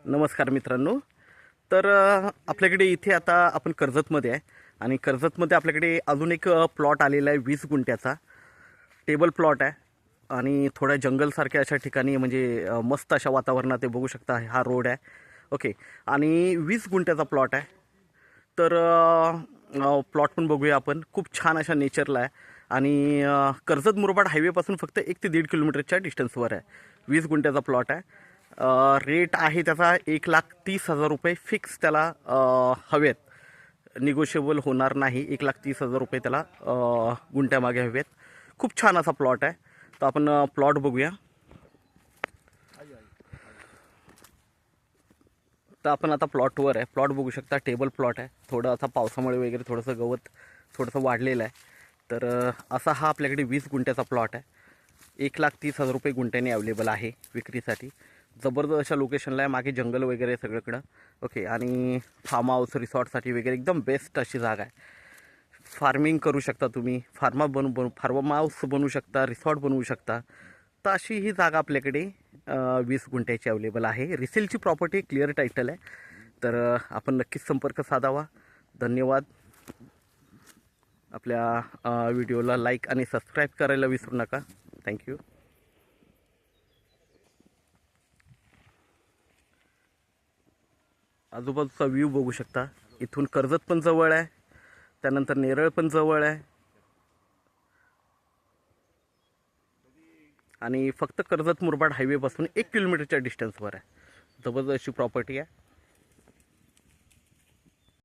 नमस्कार मित्रांनो. तर आपल्याकडे इथे आता आपण कर्जतमध्ये आहे आणि कर्जतमध्ये आपल्याकडे अजून एक प्लॉट आलेला आहे 20 गुंठ्याचा. टेबल प्लॉट आहे आणि थोड्या जंगलसारख्या अशा ठिकाणी म्हणजे मस्त अशा वातावरणात ते बघू शकता. हा रोड आहे. ओके. आणि 20 गुंठ्याचा प्लॉट आहे. तर प्लॉट पण बघूया आपण. खूप छान अशा नेचरला आहे आणि कर्जत मुरबाड हायवेपासून फक्त 1 ते 1.5 किलोमीटरच्या डिस्टन्सवर आहे. 20 गुंठ्याचा प्लॉट आहे. रेट आहे त्याचा 1,30,000 रुपये फिक्स त्याला हवेत. निगोशिएबल होणार नाही. 1,30,000 रुपये त्याला गुंठ्यामागे हवेत. खूप छान असा प्लॉट आहे. तर आपण प्लॉट बघूया. तर आपण आता प्लॉटवर आहे. प्लॉट बघू शकता. टेबल प्लॉट आहे. थोडं आता पावसामुळे वगैरे थोडंसं गवत थोडंसं वाढलेलं आहे. तर असा हा आपल्याकडे 20 गुंठ्याचा प्लॉट आहे. 1,30,000 रुपये गुंठ्याने अवेलेबल आहे विक्रीसाठी. जबरदस्त अशा लोकेशनला आहे. मागे जंगल वगैरे सगळीकडं. ओके. आणि फार्म हाऊस रिसॉर्टसाठी वगैरे एकदम बेस्ट अशी जागा आहे. फार्मिंग करू शकता तुम्ही. फार्म हाऊस बनवू शकता. रिसॉर्ट बनवू शकता. तर अशी ही जागा आपल्याकडे 20 गुंठ्याची अवेलेबल आहे. रिसेलची प्रॉपर्टी, क्लिअर टायटल आहे. तर आपण नक्कीच संपर्क साधावा. धन्यवाद. आपल्या व्हिडिओला लाईक आणि सबस्क्राईब करायला विसरू नका. थँक्यू. आजूबाजूचा व्ह्यू बघू शकता. इथून कर्जत पण जवळ आहे. त्यानंतर नेरळ पण जवळ आहे आणि फक्त कर्जत मुरबाड हायवेपासून 1 किलोमीटरच्या डिस्टन्सवर आहे. जबरदस्त अशी प्रॉपर्टी आहे.